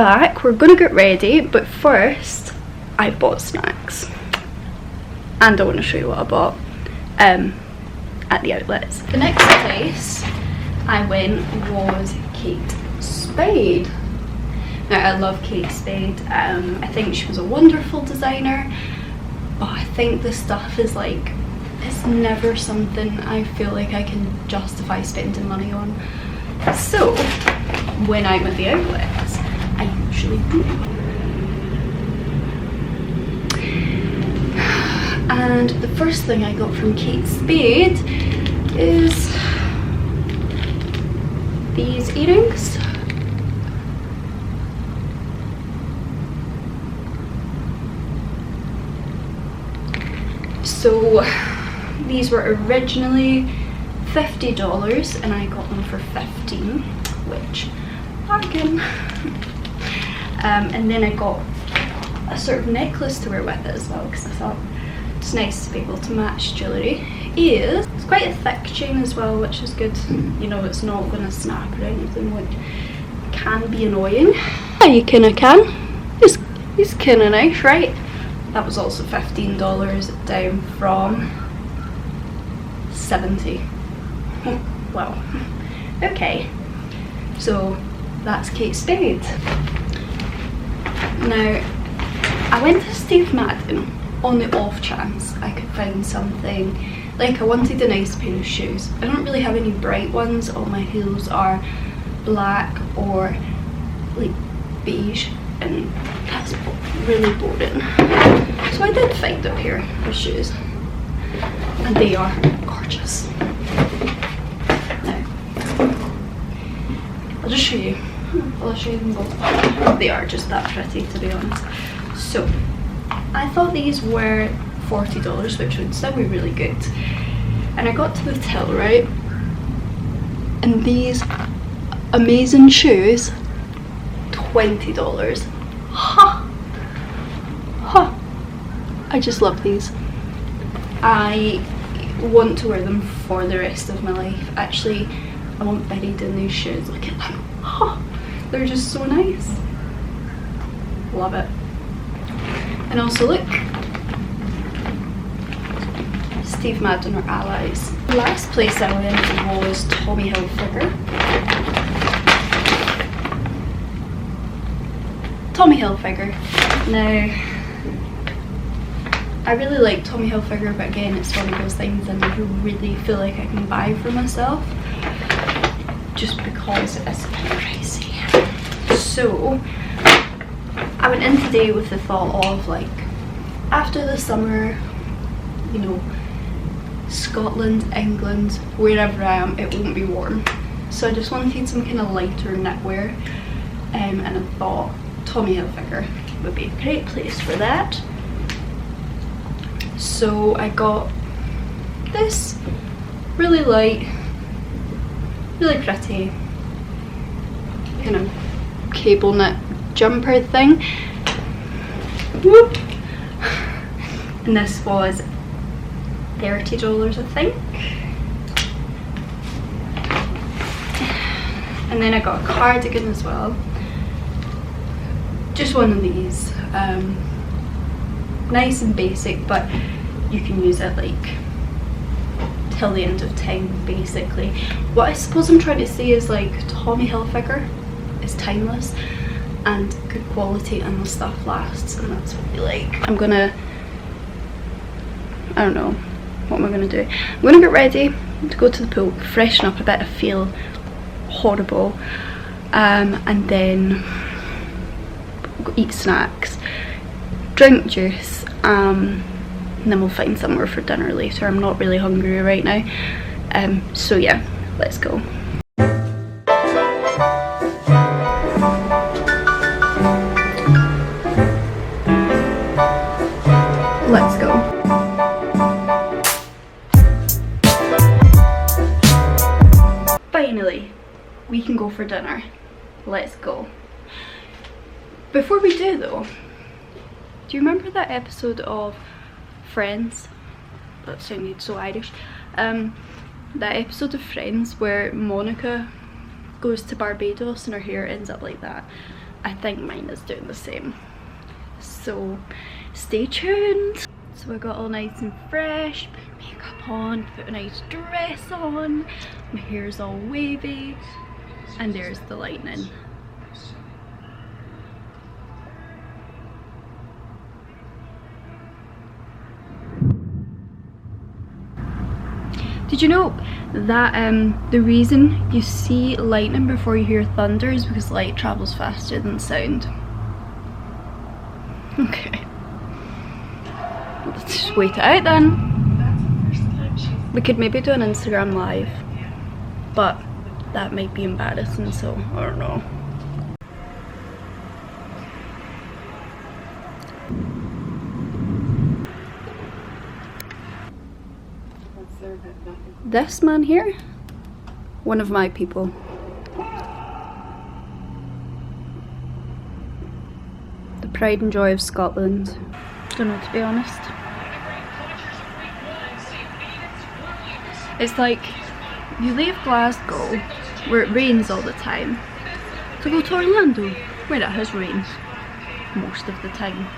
back, we're gonna get ready, but first I bought snacks and I want to show you what I bought at the outlets. The next place I went was Kate Spade. Now I love Kate Spade. I think she was a wonderful designer, but I think the stuff is like, it's never something I feel like I can justify spending money on. So when I'm at the outlets, I usually do. And the first thing I got from Kate Spade is these earrings. So these were originally $50 and I got them for $15, which bargain. And then I got a sort of necklace to wear with it as well, because I thought it's nice to be able to match jewellery. It's quite a thick chain as well, which is good. You know, it's not going to snap or anything, which can be annoying. Yeah, you kinda can. It's kinda nice, right? That was also $15, down from $70. Wow. Okay, so that's Kate Spade. Now, I went to Steve Madden on the off chance I could find something. Like, I wanted a nice pair of shoes. I don't really have any bright ones. All my heels are black or like beige, and that's really boring. So I did find a pair of shoes, and they are gorgeous. Now, I'll just show you. I'll show you them both. They are just that pretty, to be honest. So I thought these were $40, which would still be really good. And I got to the till, right? And these amazing shoes, $20. Ha! Ha! I just love these. I want to wear them for the rest of my life. Actually, I want buried in these shoes. Look at them. Ha! They're just so nice. Love it. And also look, Steve Madden are allies. The last place I went was Tommy Hilfiger. Tommy Hilfiger. Now, I really like Tommy Hilfiger, but again, it's one of those things I never really feel like I can buy for myself, just because it's pricey. So I went in today with the thought of, like, after the summer, you know, Scotland, England, wherever I am, it won't be warm. So I just wanted some kind of lighter knitwear, and I thought Tommy Hilfiger would be a great place for that. So I got this really light, really pretty kind of cable knit jumper thing. Whoop. And this was $30, I think. And then I got a cardigan as well. Just one of these. Nice and basic, but you can use it like till the end of time, basically. What I suppose I'm trying to say is, like, Tommy Hilfiger is timeless and good quality, and the stuff lasts, and that's what we like. I'm gonna, I don't know, what am I gonna do? I'm gonna get ready to go to the pool, freshen up a bit. I feel horrible, and then go eat snacks, drink juice, and then we'll find somewhere for dinner later. I'm not really hungry right now, so yeah, let's go. Let's go. Finally, we can go for dinner. Let's go. Before we do though, do you remember that episode of Friends? That sounded so Irish. That episode of Friends where Monica goes to Barbados and her hair ends up like that. I think mine is doing the same. So stay tuned. So I got all nice and fresh, put makeup on, put a nice dress on, my hair's all wavy, and there's the lightning. Did you know that the reason you see lightning before you hear thunder is because light travels faster than sound? Okay. Let's just wait it out then. We could maybe do an Instagram live, but that might be embarrassing, so I don't know. This man here, one of my people. The pride and joy of Scotland. Don't know, to be honest. It's like you leave Glasgow where it rains all the time to go to Orlando where it has rained most of the time.